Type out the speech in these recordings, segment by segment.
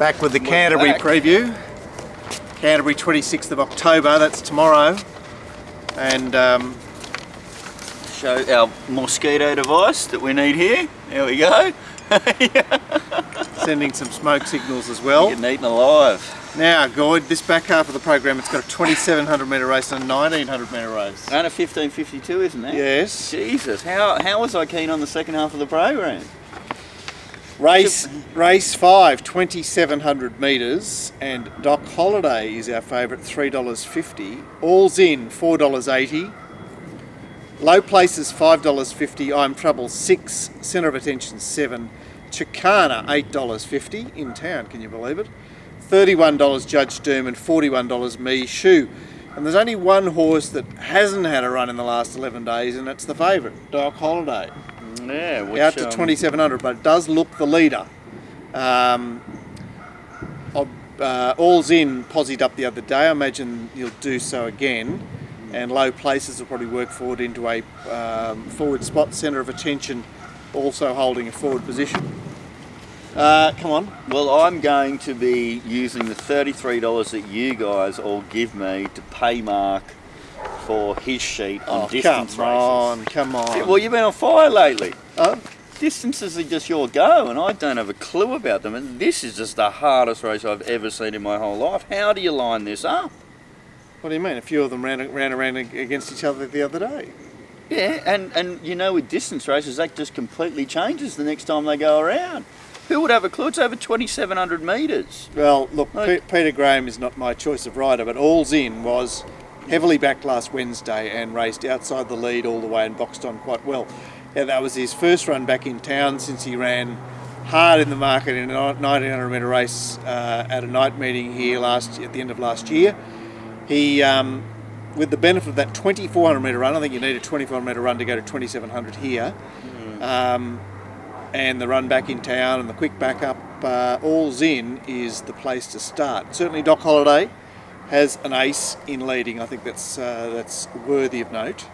Back with the Canterbury preview. Canterbury 26th of October, that's tomorrow. And show our mosquito device that we need here. There we go. sending some smoke signals as well. Getting eaten alive. Now, Gord, this back half of the program, it's got a 2,700 metre race and a 1,900 metre race. And a 1552, isn't it? Yes. Jesus, how was I keen on the second half of the program? Race 5, 2,700 metres, and Doc Holiday is our favourite, $3.50. All's in, $4.80. Low places, $5.50. I'm Trouble, $6. Centre of Attention, $7. Chicana, $8.50 in town, can you believe it? $31 Judge Doom and $41 Me Shoe. And there's only one horse that hasn't had a run in the last 11 days, and it's the favourite, Doc Holiday. Yeah, which, out to 2,700, but it does look the leader. All's in posied up the other day. I imagine he'll do so again. And Low Places will probably work forward into a forward spot. Centre of Attention also holding a forward position. Come on. Well, I'm going to be using the $33 that you guys all give me to pay Mark for his sheet on distance races. Come on. Yeah, well, you've been on fire lately. Oh? Distances are just your go, and I don't have a clue about them. And this is just the hardest race I've ever seen in my whole life. How do you line this up? What do you mean? A few of them ran around against each other the other day. Yeah, and you know, with distance races, that just completely changes the next time they go around. Who would have a clue? It's over 2,700 metres. Well, look, Peter Graham is not my choice of rider, but All's In was heavily backed last Wednesday and raced outside the lead all the way and boxed on quite well. Yeah, that was his first run back in town since he ran hard in the market in a 1,900 metre race at a night meeting here at the end of last year. He, with the benefit of that 2,400 metre run, I think you need a 2,400 metre run to go to 2,700 here, and the run back in town and the quick backup, All's In is the place to start. Certainly Doc Holiday has an ace in leading. I think that's worthy of note.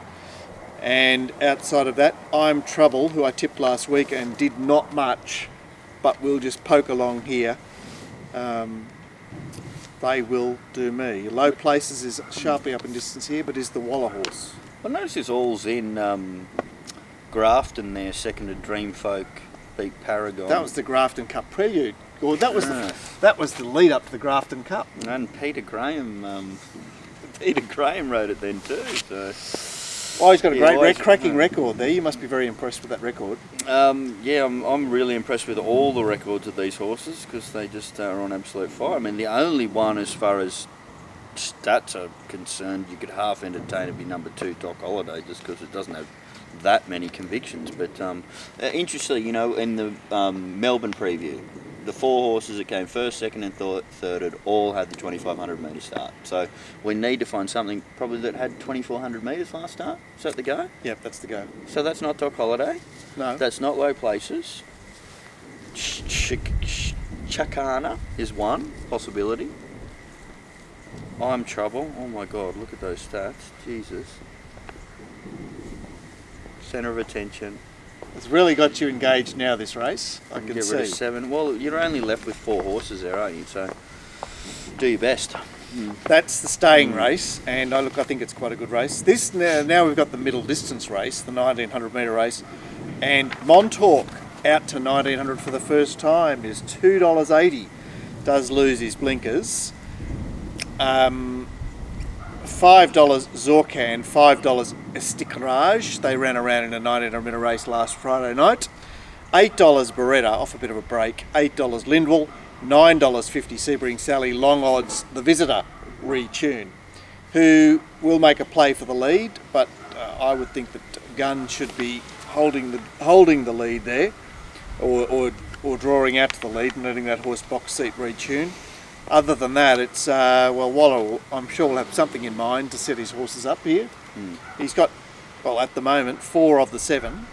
And outside of that, I'm Trouble, who I tipped last week and did not much, but will just poke along here. They will do me. Low Places is sharply up in distance here, but is the Waller horse. I noticed this All's In Grafton there, second to Dreamfolk, beat Paragon. That was the Grafton Cup prelude. Or that was the lead up to the Grafton Cup. And Peter Graham rode it then too. So. Oh, he's got a great cracking record there. You must be very impressed with that record. Yeah, I'm really impressed with all the records of these horses because they just are on absolute fire. I mean, the only one as far as stats are concerned you could half entertain would be number 2, Doc Holiday, just because it doesn't have that many convictions. But interestingly, you know, in the Melbourne preview, the 4 horses that came first, second and third all had the 2,500 metre start. So we need to find something probably that had 2,400 metres last start. Is that the go? Yep, that's the go. So that's not Doc Holiday? No. That's not Low Places. Chicana is one possibility. I'm Trouble. Oh my God, look at those stats. Jesus. Centre of Attention. It's really got you engaged now, this race. I can get see. Rid of 7. Well, you're only left with 4 horses there, aren't you? So do your best. That's the staying race, and I think it's quite a good race. This now we've got the middle distance race, the 1,900 metre race, and Montauk out to 1,900 for the first time is $2.80. Does lose his blinkers. $5 Zorcan, $5 Esticrage. They ran around in a 1,900 metre race last Friday night. $8 Beretta, off a bit of a break. $8 Lindwall, $9.50 Sebring Sally. Long odds The Visitor retune, who will make a play for the lead, but I would think that Gunn should be holding the lead there, or drawing out to the lead and letting that horse box seat retune. Other than that, it's, Waller, I'm sure, will have something in mind to set his horses up here. He's got, at the moment, 4 of the 7.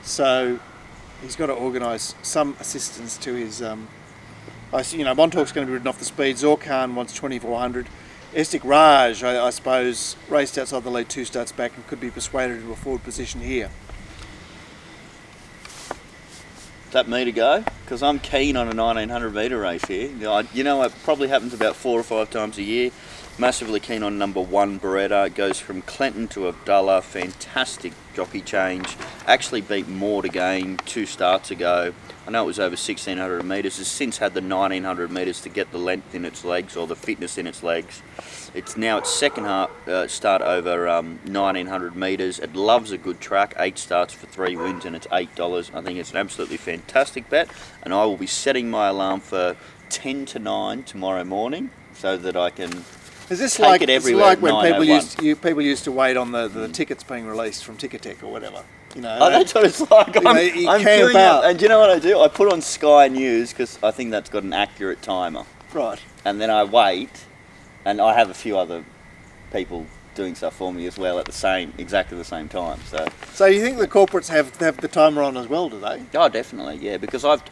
So he's got to organise some assistance to his, Montauk's going to be ridden off the speed. Zorcan wants 2,400. Estic Raj, I suppose, raced outside the lead 2 starts back and could be persuaded into a forward position here. Is that me to go? because I'm keen on a 1900 metre race here. It probably happens about 4 or 5 times a year. Massively keen on number 1 Beretta. It goes from Clinton to Abdullah. Fantastic jockey change. Actually beat Moore to gain 2 starts ago. I know it was over 1600 metres. Has since had the 1900 metres to get the length in its legs, or the fitness in its legs. It's now its second start over 1900 metres. It loves a good track. 8 starts for 3 wins, and it's $8. I think it's an absolutely fantastic bet, and I will be setting my alarm for 10 to 9 tomorrow morning so that I can. Is this take like, it everywhere it's like when at people used to wait on the tickets being released from Ticketek or whatever? Oh, that's what it's like. I'm queuing up, and do you know what I do? I put on Sky News because I think that's got an accurate timer. Right. And then I wait, and I have a few other people doing stuff for me as well at exactly the same time. So you think the corporates have the timer on as well, do they? Oh, definitely, yeah. Because I've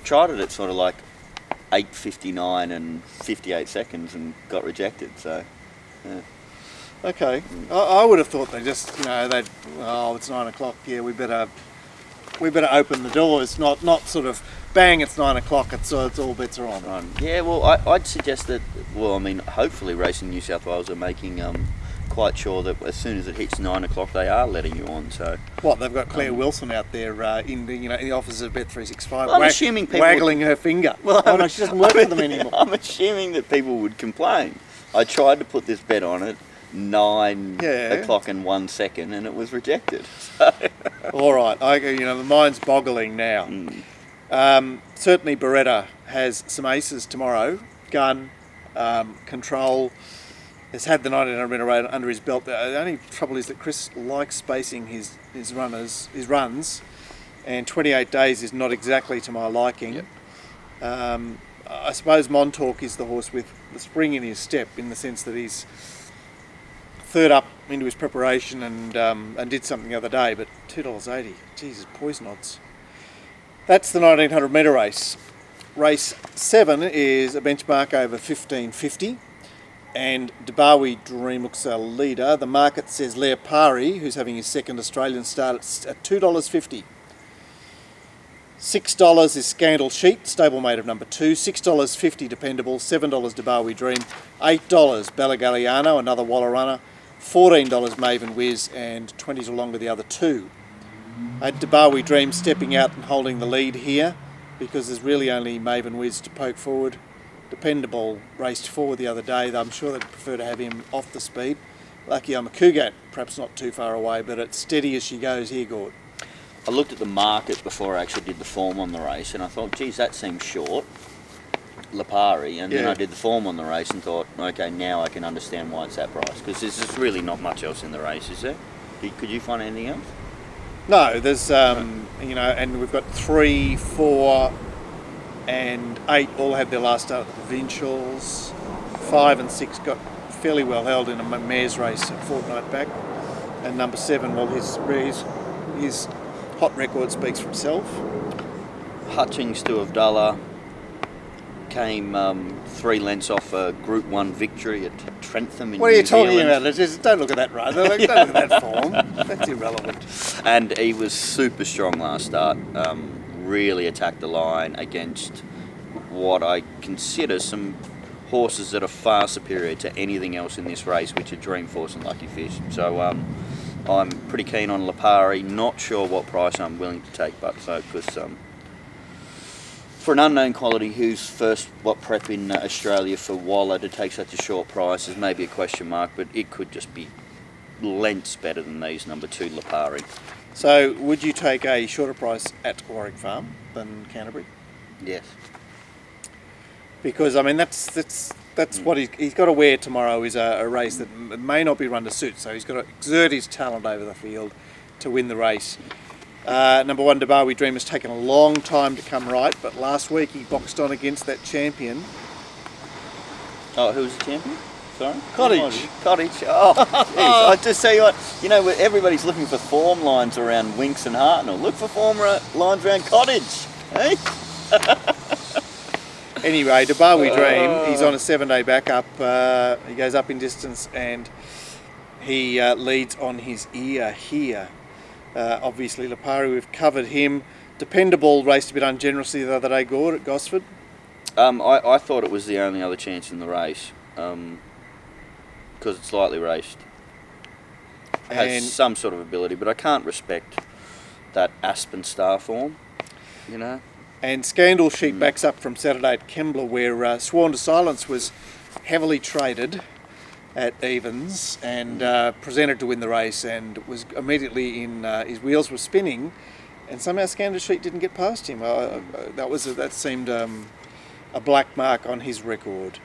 tried it at sort of like 8:59 and 58 seconds and got rejected. So, yeah. Okay. I would have thought they just, it's 9 o'clock. Yeah, we better open the doors. Not sort of bang. It's 9 o'clock. It's all bets are on. Yeah. Well, I'd suggest that. Well, I mean, hopefully, Racing New South Wales are making quite sure that as soon as it hits 9 o'clock, they are letting you on. So what, they've got Claire Wilson out there in the offices of Bet365, well, I'm assuming people waggling her finger. Well, no, she doesn't work for them anymore. I'm assuming that people would complain. I tried to put this bet on it 9 o'clock and 1 second, and it was rejected. So. All right, the mind's boggling now. Certainly, Beretta has some aces tomorrow. Gun, Control. Has had the 1900 metre under his belt. The only trouble is that Chris likes spacing his runs, and 28 days is not exactly to my liking. Yep. I suppose Montauk is the horse with the spring in his step, in the sense that he's third up into his preparation and did something the other day, but $2.80, Jesus, poison odds. That's the 1900 metre race. Race 7 is a benchmark over 1550. And Debawi Dream looks a leader. The market says Leopari, who's having his second Australian start, at $2.50. $6 is Scandal Sheet, stablemate of number 2. $6.50 Dependable. $7 Debawi Dream. $8 Bella Galliano, another Waller runner. $14 Maven Whiz, and 20 to longer the other 2. Debawi Dream stepping out and holding the lead here, because there's really only Maven Whiz to poke forward. Dependable raced forward the other day, though I'm sure they'd prefer to have him off the speed. Lucky I'm a Cougat, perhaps not too far away, but it's steady as she goes here, Gord. I looked at the market before I actually did the form on the race, and I thought, geez, that seems short, Lipari, and then I did the form on the race and thought, okay, now I can understand why it's that price, because there's just really not much else in the race, is there? Could you find anything else? No, there's, and we've got 3, 4, and 8 all had their last start at the provincials. 5 and 6 got fairly well held in a mare's race a fortnight back, and number 7, well, his hot record speaks for itself. Hutchings to Abdullah came 3 lengths off a Group 1 victory at Trentham in What are you New Zealand. talking about? Just don't look at that, right? Don't look at that form. That's irrelevant. And he was super strong last start. Really attacked the line against what I consider some horses that are far superior to anything else in this race, which are Dreamforce and Lucky Fish. So I'm pretty keen on Lipari. Not sure what price I'm willing to take, but because for an unknown quality who's first prep in Australia for Waller to take such a short price is maybe a question mark, but it could just be lengths better than these number 2 Lipari. So, would you take a shorter price at Warwick Farm than Canterbury? Yes. Because that's what he's got to wear tomorrow, is a race that may not be run to suit. So he's got to exert his talent over the field to win the race. Number 1, Debawi Dream, has taken a long time to come right, but last week he boxed on against that champion. Oh, who was the champion? Sorry? Cottage. Oh, jeez. I just tell you what, everybody's looking for form lines around Winks and Hartnell. Look for form lines around Cottage, eh? Anyway, Debawi Dream, he's on a 7-day backup. He goes up in distance and he leads on his ear here. Obviously, Lipari, we've covered him. Dependable raced a bit ungenerously the other day, Gord, at Gosford. I thought it was the only other chance in the race because it's lightly raced. It has And some sort of ability, but I can't respect that Aspen Star form, you know. And Scandal Sheep backs up from Saturday at Kembla, where Sworn to Silence was heavily traded at evens and presented to win the race, and was immediately in. His wheels were spinning, and somehow Scandal Sheep didn't get past him. That seemed a black mark on his record.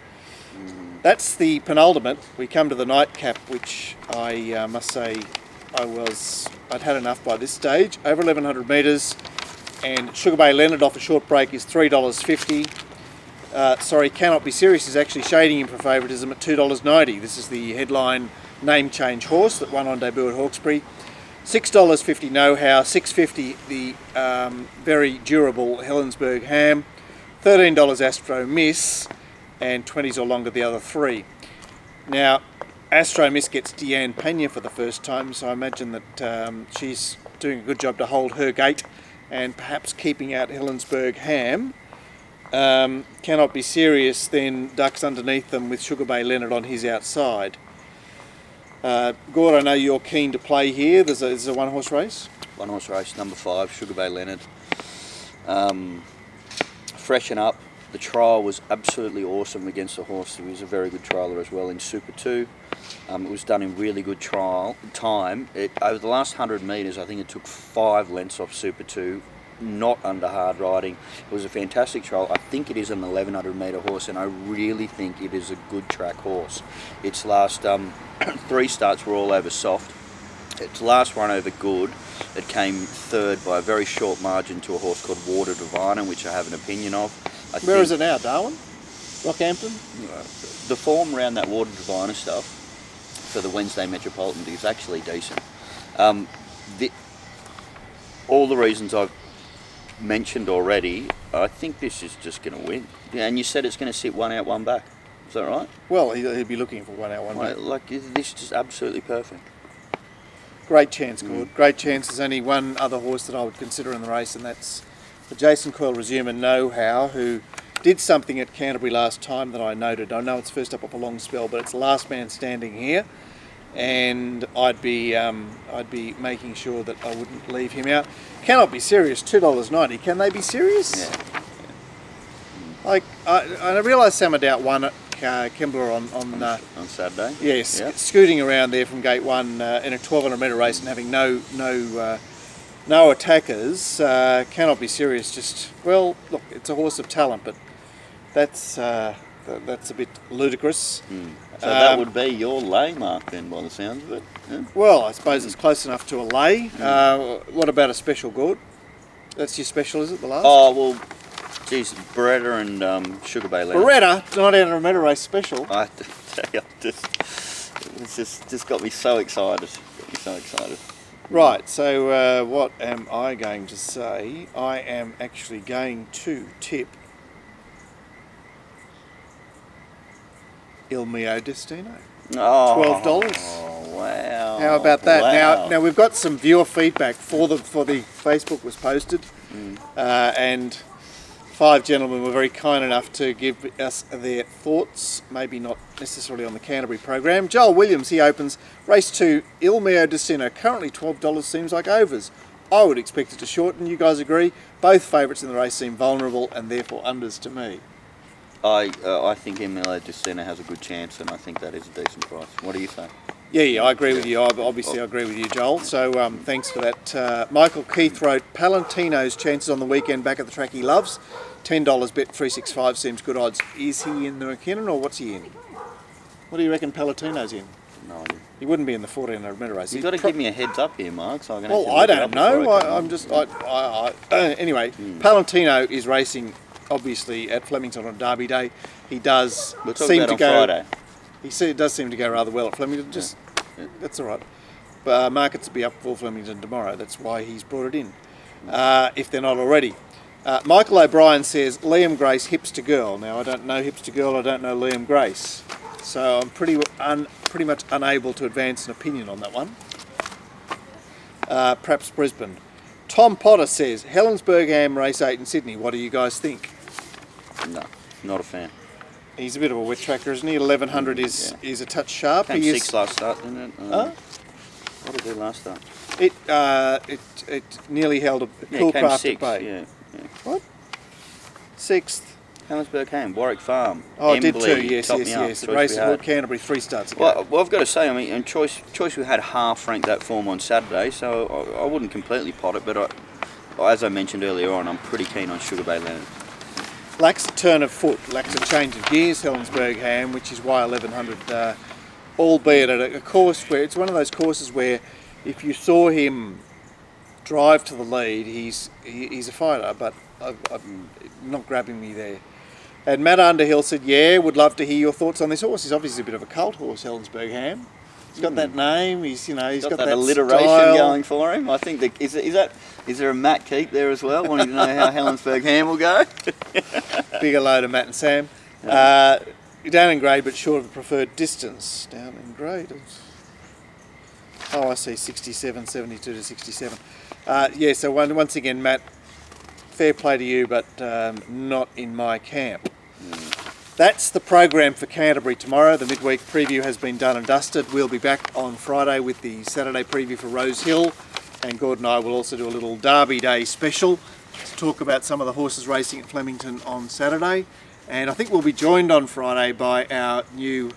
That's the penultimate. We come to the nightcap, which I must say I'd had enough by this stage. Over 1100 metres. And Sugar Bay Leonard off a short break is $3.50. Sorry, Cannot Be Serious is actually shading him for favouritism at $2.90. This is the headline name change horse that won on debut at Hawkesbury. $6.50 No How, $6.50 the very durable Helensburgh Ham, $13 Astro Miss, and 20s or longer the other three. Now, Astro Miss gets Deanne Pena for the first time, so I imagine that she's doing a good job to hold her gate and perhaps keeping out Helensburgh Ham. Cannot Be Serious then ducks underneath them with Sugar Bay Leonard on his outside. Gord, I know you're keen to play here. There's a one-horse race. One-horse race, number 5, Sugar Bay Leonard. Freshen up. The trial was absolutely awesome against the horse. He was a very good trialer as well in Super 2. It was done in really good trial time. Over the last 100 metres, I think it took 5 lengths off Super 2, not under hard riding. It was a fantastic trial. I think it is an 1100 metre horse, and I really think it is a good track horse. Its last 3 starts were all over soft. Its last run over good. It came third by a very short margin to a horse called Water Diviner, which I have an opinion of. Where is it now, Darwin? Rockhampton? The form around that Water Diviner stuff for the Wednesday Metropolitan is actually decent. All the reasons I've mentioned already, I think this is just going to win. Yeah, and you said it's going to sit one out, one back. Is that right? Well, he'd be looking for one out, one back. Like, this is just absolutely perfect. Great chance, Gord. Great chance. There's only one other horse that I would consider in the race, and that's the Jason Coyle Resume and Know How, who did something at Canterbury last time that I noted. I know it's first up off a long spell, but it's last man standing here, and I'd be making sure that I wouldn't leave him out. Cannot Be Serious, $2.90. Can they be serious? Yeah. Like I realise Sam Doubt won at Kembla on Saturday. Yes, Yeah. scooting around there from gate 1 in a 1200 metre race and having no attackers. Cannot Be Serious. Just, well, look, it's a horse of talent, but that's a bit ludicrous. So that would be your lay mark then, by the sounds of it. Yeah? Well, I suppose it's close enough to a lay. What about a special, Gord? That's your special, is it, the last? Oh, well, geez, Beretta and Sugar Bay Leonard. Beretta, 900 metre race special. I have to tell you, it's just got me so excited. Right, so what am I going to say? I am actually going to tip Il Mio Destino. Oh, $12. Oh, wow. How about that? Wow. Now we've got some viewer feedback for the Facebook was posted, and 5 gentlemen were very kind enough to give us their thoughts, maybe not necessarily on the Canterbury program. Joel Williams, he opens race 2, Il Mio Destino, currently $12 seems like overs. I would expect it to shorten. You guys agree? Both favourites in the race seem vulnerable and therefore unders to me. I think Emilio Destino has a good chance, and I think that is a decent price. What do you say? Yeah, I agree with you. Obviously, I agree with you, Joel. So thanks for that. Michael Keith wrote, Palantino's chances on the weekend back at the track he loves. $10 bet 365 seems good odds. Is he in the McKinnon or what's he in? What do you reckon Palantino's in? No idea. He wouldn't be in the 1400 metre race. You've got to give me a heads up here, Mark. So I'm gonna well, I don't know. Anyway, Palantino is racing, obviously, at Flemington on Derby Day. He does seem to go. Friday. It does seem to go rather well at Flemington. That's all right. Markets will be up for Flemington tomorrow. That's why he's brought it in, if they're not already. Michael O'Brien says Liam Grace Hipster Girl. Now I don't know Hipster Girl. I don't know Liam Grace, so I'm pretty much unable to advance an opinion on that one. Perhaps Brisbane. Tom Potter says, Helensburgh Ham Race 8 in Sydney. What do you guys think? No, not a fan. He's a bit of a wet tracker, isn't he? 1100 is a touch sharp. Came He sixth last start, didn't it? Huh? What did it do last start? It nearly held a cool came craft sixth, at bay. yeah. What? Sixth. Helensburgh Ham, Warwick Farm. Oh, it did Embley, too. Yes, Top yes, Me Up, yes. choice Race we at Lord had. Canterbury 3 starts ago. Well, I've got to say, I mean, and choice we had half ranked that form on Saturday, so I wouldn't completely pot it, but as I mentioned earlier on, I'm pretty keen on Sugar Bay Leonard. Lacks a turn of foot, lacks a change of gears, Helensburgh Ham, which is why 1100, albeit at a course where it's one of those courses where if you saw him drive to the lead, he's a fighter, but I'm not grabbing me there. And Matt Underhill said, yeah, would love to hear your thoughts on this horse. He's obviously a bit of a cult horse, Helensburgh Ham. He's got that name. He's got that alliteration style going for him. I think is there a Matt Keep there as well, wanting to know how Helensburgh Ham will go? Bigger load of Matt and Sam. Down in grade, but short of the preferred distance. Down in grade. Oh, I see. 67, 72 to 67. Yeah. So once again, Matt, fair play to you, but not in my camp. That's the program for Canterbury tomorrow. The midweek preview has been done and dusted. We'll be back on Friday with the Saturday preview for Rose Hill, and Gordon and I will also do a little Derby Day special to talk about some of the horses racing at Flemington on Saturday. And I think we'll be joined on Friday by our new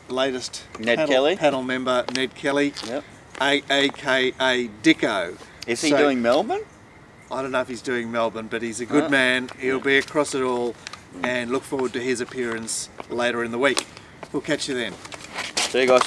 latest panel member, Ned Kelly, aka Dicko. Is he doing Melbourne? I don't know if he's doing Melbourne, but he's a good man. He'll be across it all, and look forward to his appearance later in the week. We'll catch you then. See you guys.